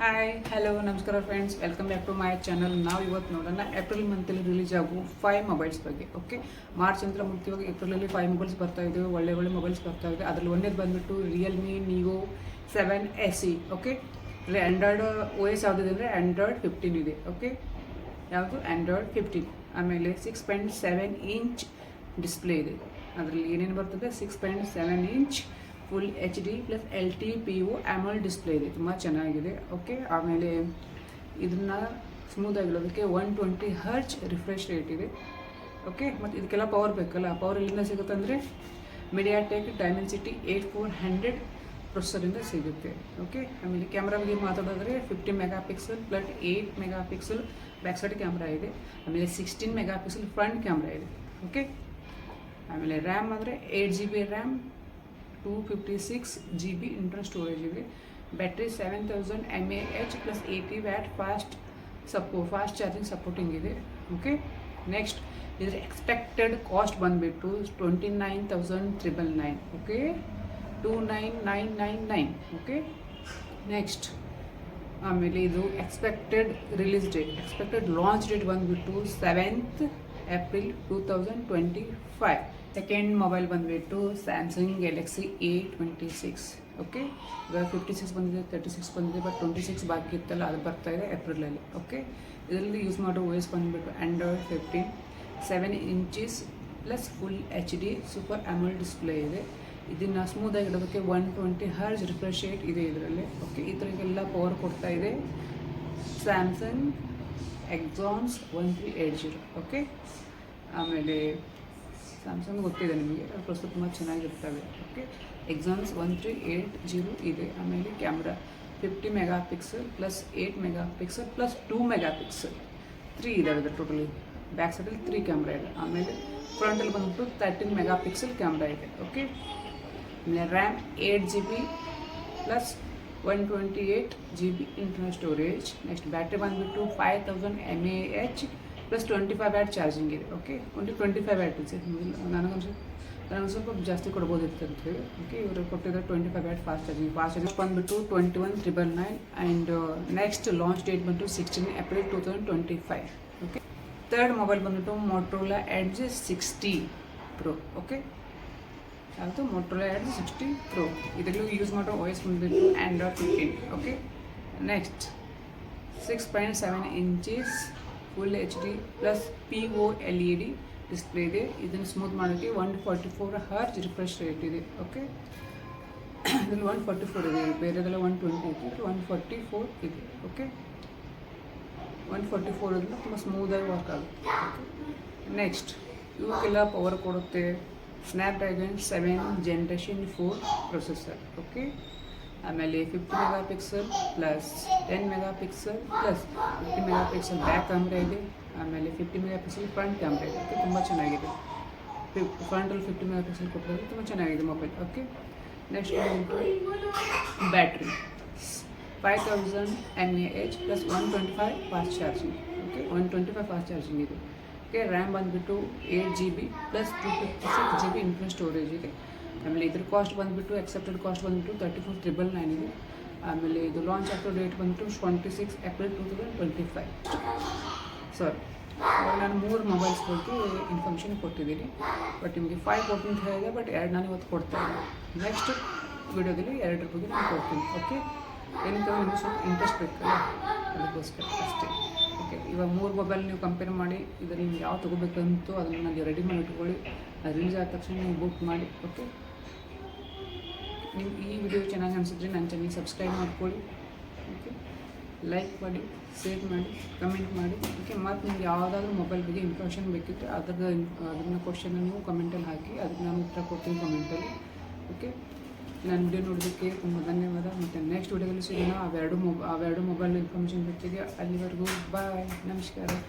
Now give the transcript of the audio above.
Hi hello ನಮಸ್ಕಾರ friends, welcome back to my channel. ನಾವು ಇವತ್ತು ನೋಡೋಣ ಏಪ್ರಿಲ್ ಮಂತಲ್ಲಿ ರಿಲೀಸ್ ಆಗೋ 5 ಮೊಬೈಲ್ಸ್ ಬಗ್ಗೆ. ಓಕೆ, ಮಾರ್ಚ್ ಅಂತ ಮುಗಿಯುವಾಗ ಏಪ್ರಿಲಲ್ಲಿ 5 ಮೊಬೈಲ್ಸ್ ಬರ್ತಾ ಇದ್ದಾವೆ, ಒಳ್ಳೆ ಮೊಬೈಲ್ಸ್ ಬರ್ತಾ ಇದೆ. ಅದರಲ್ಲಿ ಒಂದೇದು ಬಂದುಬಿಟ್ಟು ರಿಯಲ್ಮಿ ನಿಯೋ 7 SE. ಓಕೆ, ಅಂದರೆ ಆ್ಯಂಡ್ರಾಯ್ಡ್ OS ಯಾವುದಿದೆ ಅಂದರೆ ಆ್ಯಂಡ್ರಾಯ್ಡ್ 15 ಇದೆ. ಓಕೆ, ಯಾವುದು ಆ್ಯಂಡ್ರಾಯ್ಡ್ 15. ಆಮೇಲೆ 6.7 ಇಂಚ್ ಡಿಸ್ಪ್ಲೇ ಇದೆ. ಅದರಲ್ಲಿ ಏನೇನು ಬರ್ತದೆ, 6.7 inch full HD plus LTPO AMOLED display ಇದೆ. ತುಂಬ ಚೆನ್ನಾಗಿದೆ. ಓಕೆ, ಆಮೇಲೆ ಇದನ್ನು ಸ್ಮೂತಾಗಿರೋದಕ್ಕೆ 120 Hz ರಿಫ್ರೆಶ್ ರೇಟ್ ಇದೆ. ಓಕೆ, ಮತ್ತು ಇದಕ್ಕೆಲ್ಲ ಪವರ್ ಬೇಕಲ್ಲ, ಪವರ್ ಎಲ್ಲಿಂದ ಸಿಗುತ್ತೆ ಅಂದರೆ MediaTek Dimensity 8400 ಪ್ರೊಸೆಸರಿಂದ ಸಿಗುತ್ತೆ. ಓಕೆ, ಆಮೇಲೆ ಕ್ಯಾಮ್ರಾ ಬಗ್ಗೆ ಮಾತಾಡೋದ್ರೆ 50 MP plus 8 MP back side camera ಇದೆ. ಆಮೇಲೆ 16 MP ಫ್ರಂಟ್ ಕ್ಯಾಮ್ರಾ ಇದೆ. ಓಕೆ, ಆಮೇಲೆ ರ್ಯಾಮ್ ಅಂದರೆ 8GB RAM, 256 GB internal storage ಇದೆ. Battery 7000 mAh plus 80 watt fast charging supporting ಇದೆ. ಓಕೆ, ನೆಕ್ಸ್ಟ್ ಇದರ ಎಕ್ಸ್ಪೆಕ್ಟೆಡ್ ಕಾಸ್ಟ್ ಬಂದುಬಿಟ್ಟು 29,999. ಓಕೆ, 29,999. ಓಕೆ, ನೆಕ್ಸ್ಟ್ ಆಮೇಲೆ ಇದು ಎಕ್ಸ್ಪೆಕ್ಟೆಡ್ ಲಾಂಚ್ ಡೇಟ್ ಬಂದುಬಿಟ್ಟು 7th April 2025. ಸೆಕೆಂಡ್ ಮೊಬೈಲ್ ಬಂದುಬಿಟ್ಟು ಸ್ಯಾಮ್ಸಂಗ್ ಗ್ಯಾಲಕ್ಸಿ A26. ಓಕೆ, ಇವಾಗ 56 ಬಂದಿದೆ, 36 ಬಂದಿದೆ, ಬಟ್ 26 ಬಾಕಿ ಇತ್ತಲ್ಲ, ಅದು ಬರ್ತಾ ಇದೆ ಏಪ್ರಿಲಲ್ಲಿ. ಓಕೆ, ಇದರಲ್ಲಿ ಯೂಸ್ ಮಾಡೋ OS ಬಂದುಬಿಟ್ಟು Android 15, 7 inches plus full HD super AMOLED display ಇದೆ. ಇದನ್ನು ಸ್ಮೂದಾಗಿ ಇಡೋದಕ್ಕೆ 120 Hz ರಿಫ್ರೆಶ್ ರೇಟ್ ಇದೆ ಇದರಲ್ಲಿ. ಓಕೆ, ಈ ಥರಕ್ಕೆಲ್ಲ ಪವರ್ ಕೊಡ್ತಾ ಇದೆ ಸ್ಯಾಮ್ಸಂಗ್ ಎಕ್ಸಾನ್ಸ್ 1380. ಓಕೆ, ಆಮೇಲೆ ಸ್ಯಾಮ್ಸಂಗ್ ಗೊತ್ತಿದೆ ನಿಮಗೆ, ಅದು ಪ್ರಸ್ತುತ ತುಂಬ ಚೆನ್ನಾಗಿರ್ತವೆ. ಓಕೆ, ಎಕ್ಸಾನ್ಸ್ 1380 ಇದೆ. ಆಮೇಲೆ camera 50 MP plus 8 MP plus 2 MP 3 ಇದಾವೆ ಇದೆ ಟೋಟಲಿ. ಬ್ಯಾಕ್ ಸೈಡಲ್ಲಿ 3 ಕ್ಯಾಮ್ರಾ ಇದೆ. ಆಮೇಲೆ ಫ್ರಂಟಲ್ಲಿ ಬಂದ್ಬಿಟ್ಟು 13 MP ಕ್ಯಾಮ್ರಾ ಇದೆ. ಓಕೆ, ಆಮೇಲೆ RAM 8GB plus 128 GB internal storage. Next battery ಬಂದುಬಿಟ್ಟು 5000 mAh ಪ್ಲಸ್ 25 ವ್ಯಾಟ್ ಚಾರ್ಜಿಂಗ್ ಇದೆ. ಓಕೆ, 25 ವ್ಯಾಟ್ ಇದೆ. ನನಗೆ ಸ್ವಲ್ಪ ಜಾಸ್ತಿ ಕೊಡ್ಬೋದಿತ್ತು ಅಂತ ಹೇಳಿ. ಓಕೆ, ಇವರು ಕೊಟ್ಟಿದ್ದಾರೆ 25 ವ್ಯಾಟ್ ಫಾಸ್ಟ್ ಚಾರ್ಜಿಂಗ್ ಬಂದುಬಿಟ್ಟು 21,999. ಆ್ಯಂಡ್ ನೆಕ್ಸ್ಟ್ ಲಾಂಚ್ ಡೇಟ್ ಬಂದು 16 April 2025. ಓಕೆ, ಥರ್ಡ್ ಮೊಬೈಲ್ ಬಂದುಬಿಟ್ಟು Motorola Edge 60 Pro. ಓಕೆ, ಅದು Motorola Edge 60 Pro. ಇದರಲ್ಲೂ ಯೂಸ್ ಮಾಡೋ OS ಬಂದುಬಿಟ್ಟು Android 15. Okay, next 6.7 inches full HD plus POLED display ಇದೆ. ಇದನ್ನು ಸ್ಮೂತ್ ಮಾಡೋಕ್ಕೆ 144 Hz ರಿಫ್ರೆಶ್ ರೇಟ್ ಇದೆ. ಓಕೆ, ಇದರಲ್ಲಿ 144 ಇದೆ, ಬೇರೆದೆಲ್ಲ 120 ಇದೆ, 144 ಇದೆ. ಓಕೆ, 144 ಇದ್ರೆ ತುಂಬ ಸ್ಮೂದಾಗಿ ವರ್ಕ್ ಆಗುತ್ತೆ. ನೆಕ್ಸ್ಟ್ ಇವಕ್ಕೆಲ್ಲ ಪವರ್ ಕೊಡುತ್ತೆ ಸ್ನ್ಯಾಪ್ಡ್ರ್ಯಾಗನ್ 7 Generation 4 ಪ್ರೊಸೆಸರ್. ಓಕೆ, ಆಮೇಲೆ 50 MP plus 10 MP plus 50 MP back camera ಇದೆ. ಆಮೇಲೆ 50 MP ಫ್ರಂಟ್ ಕ್ಯಾಮ್ರಾ ಇದೆ. ಓಕೆ, ತುಂಬ ಚೆನ್ನಾಗಿದೆ. ಫ್ರಂಟಲ್ಲಿ 50 MP ಕೊಟ್ಟಿರೋದು ತುಂಬ ಚೆನ್ನಾಗಿದೆ mobile. Okay, next battery 5000 mAh plus 125 fast charging. Okay, 125 fast charging ಇದೆ. ಓಕೆ, ರ್ಯಾಮ್ ಬಂದುಬಿಟ್ಟು 8GB plus 256 GB internal storage ಇದೆ. ಆಮೇಲೆ ಇದ್ರ ಕಾಸ್ಟ್ ಬಂದುಬಿಟ್ಟು ಎಕ್ಸೆಪ್ಟೆಡ್ ಕಾಸ್ಟ್ ಬಂದುಬಿಟ್ಟು 34,999 ಇದೆ. ಆಮೇಲೆ ಇದು ಲಾಂಚ್ ಆಗ್ತೋ ಡೇಟ್ ಬಂದುಬಿಟ್ಟು 26 April 2025. ಸಾರಿ, ನಾನು 3 ಮೊಬೈಲ್ಸ್ ಬಗ್ಗೆ ಇನ್ಫಾರ್ಮೇಷನ್ ಕೊಟ್ಟಿದ್ದೀನಿ, ಬಟ್ ನಿಮಗೆ 5 ಕೊಟ್ಟು ಅಂತ ಹೇಳಿದೆ, ಬಟ್ 2 ನಾನು ಇವತ್ತು ಕೊಡ್ತಾ ಇದ್ದೀನಿ. ನೆಕ್ಸ್ಟ್ ವಿಡಿಯೋದಲ್ಲಿ 2 ಬಗ್ಗೆ ನಾನು ಕೊಡ್ತೀನಿ. ಓಕೆ, ಏನಂತ ನಿಮಗೆ ಸ್ವಲ್ಪ ಇಂಟ್ರೆಸ್ಟ್ ಬೇಕಲ್ಲ, ಅದಕ್ಕೋಸ್ಕರ ಅಷ್ಟೇ. ಓಕೆ, ಇವಾಗ 3 ಮೊಬೈಲ್ ನೀವು ಕಂಪೇರ್ ಮಾಡಿ ಇದರಲ್ಲಿ ನೀವು ಯಾವ ತೊಗೋಬೇಕಂತೂ ಅದನ್ನು ನಾನು ರೆಡಿ ಮಾಡಿ ಇಟ್ಕೊಳ್ಳಿ. ಅದು ರಿಲೀಸ್ ಆದ ತಕ್ಷಣ ನೀವು ಬುಕ್ ಮಾಡಿ. ಓಕೆ, ನಿಮ್ಗೆ ಈ ವಿಡಿಯೋ ಚೆನ್ನಾಗಿ ಅನಿಸಿದ್ರೆ ನನ್ನ ಚಾನಲ್ ಸಬ್ಸ್ಕ್ರೈಬ್ ಮಾಡ್ಕೊಳ್ಳಿ. ಓಕೆ, ಲೈಕ್ ಮಾಡಿ, ಶೇರ್ ಮಾಡಿ, ಕಮೆಂಟ್ ಮಾಡಿ. ಓಕೆ, ಮತ್ತು ನಿಮ್ಗೆ ಯಾವುದಾದ್ರೂ ಮೊಬೈಲ್ ಬಗ್ಗೆ ಇನ್ಫಾರ್ಮೇಷನ್ ಬೇಕಿದ್ದರೆ ಅದನ್ನು ಕ್ವಶನ್ನ ನೀವು ಕಮೆಂಟಲ್ಲಿ ಹಾಕಿ, ಅದಕ್ಕೆ ನಾನು ಉತ್ತರ ಕೊಡ್ತೀನಿ ಕಮೆಂಟಲ್ಲಿ. ಓಕೆ, ನಾನು ವಿಡಿಯೋ ನೋಡೋದಕ್ಕೆ ತುಂಬ ಧನ್ಯವಾದ. ಮತ್ತು ನೆಕ್ಸ್ಟ್ ವಿಡಿಯೋದಲ್ಲಿ ಸಿಗೋಣ. ಅವೆರಡು ಮೊಬೈಲ್ ಇನ್ಫಾರ್ಮೇಷನ್ ಬೇಕಿದೆ. ಅಲ್ಲಿವರೆಗೂ ಬಾಯ್, ನಮಸ್ಕಾರ.